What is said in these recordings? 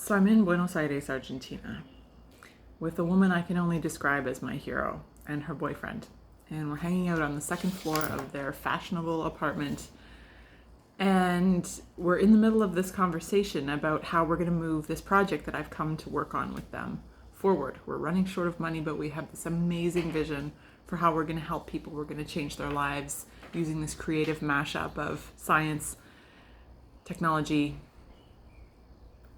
So I'm in Buenos Aires, Argentina, with a woman I can only describe as my hero and her boyfriend. And we're hanging out on the second floor of their fashionable apartment. And we're in the middle of this conversation about how we're going to move this project that I've come to work on with them forward. We're running short of money, but we have this amazing vision for how we're going to help people. We're going to change their lives using this creative mashup of science, technology,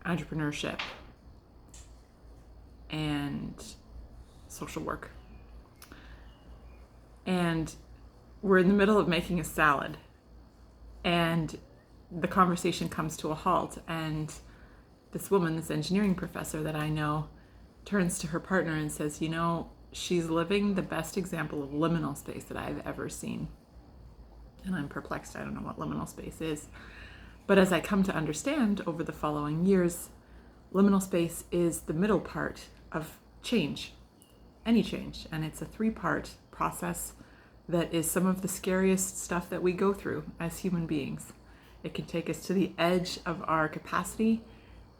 entrepreneurship, and social work. And we're in the middle of making a salad, and the conversation comes to a halt, and this woman, this engineering professor that I know, turns to her partner and says, she's living the best example of liminal space that I've ever seen. And I'm perplexed. I don't know what liminal space is. But as I come to understand over the following years, liminal space is the middle part of change, any change. And it's a 3-part process that is some of the scariest stuff that we go through as human beings. It can take us to the edge of our capacity,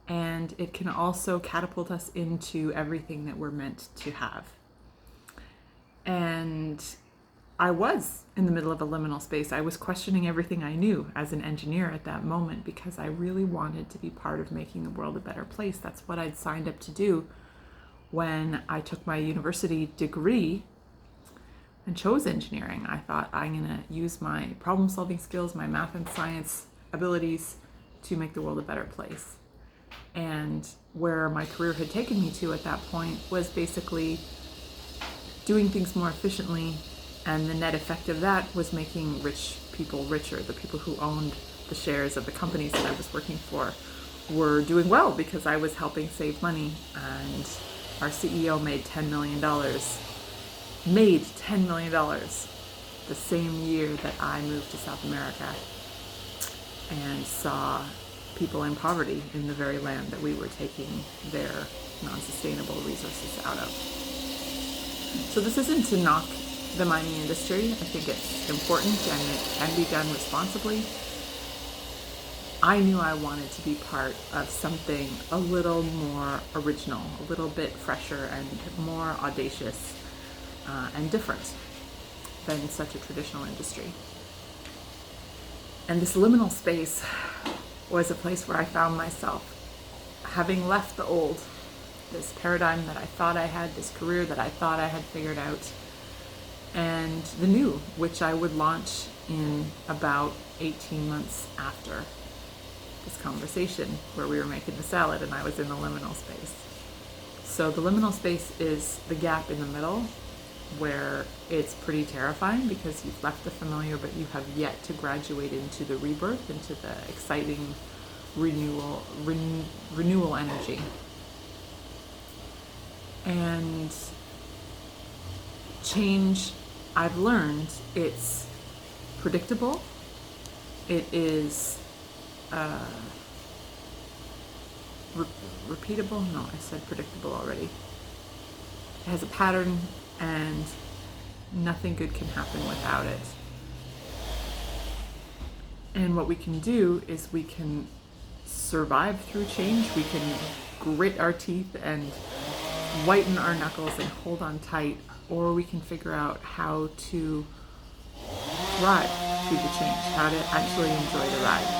and it can also catapult us into everything that we're meant to have. And I was in the middle of a liminal space. I was questioning everything I knew as an engineer at that moment because I really wanted to be part of making the world a better place. That's what I'd signed up to do when I took my university degree and chose engineering. I thought I'm going to use my problem-solving skills, my math and science abilities to make the world a better place. And where my career had taken me to at that point was basically doing things more efficiently, and the net effect of that was making rich people richer. The people who owned the shares of the companies that I was working for were doing well because I was helping save money, and our CEO made $10 million the same year that I moved to South America and saw people in poverty in the very land that we were taking their non-sustainable resources out of. So this isn't to knock the mining industry. I think it's important and it can be done responsibly. I knew I wanted to be part of something a little more original, a little bit fresher and more audacious and different than such a traditional industry. And this liminal space was a place where I found myself having left the old, this paradigm that I thought I had, this career that I thought I had figured out, and the new, which I would launch in about 18 months after this conversation where we were making the salad and I was in the liminal space. So the liminal space is the gap in the middle where it's pretty terrifying because you've left the familiar, but you have yet to graduate into the rebirth, into the exciting renewal energy. And change, I've learned, it's predictable. It is repeatable. No, I said predictable already. It has a pattern, and nothing good can happen without it. And what we can do is we can survive through change. We can grit our teeth and whiten our knuckles and hold on tight, or we can figure out how to thrive through the change, how to actually enjoy the ride.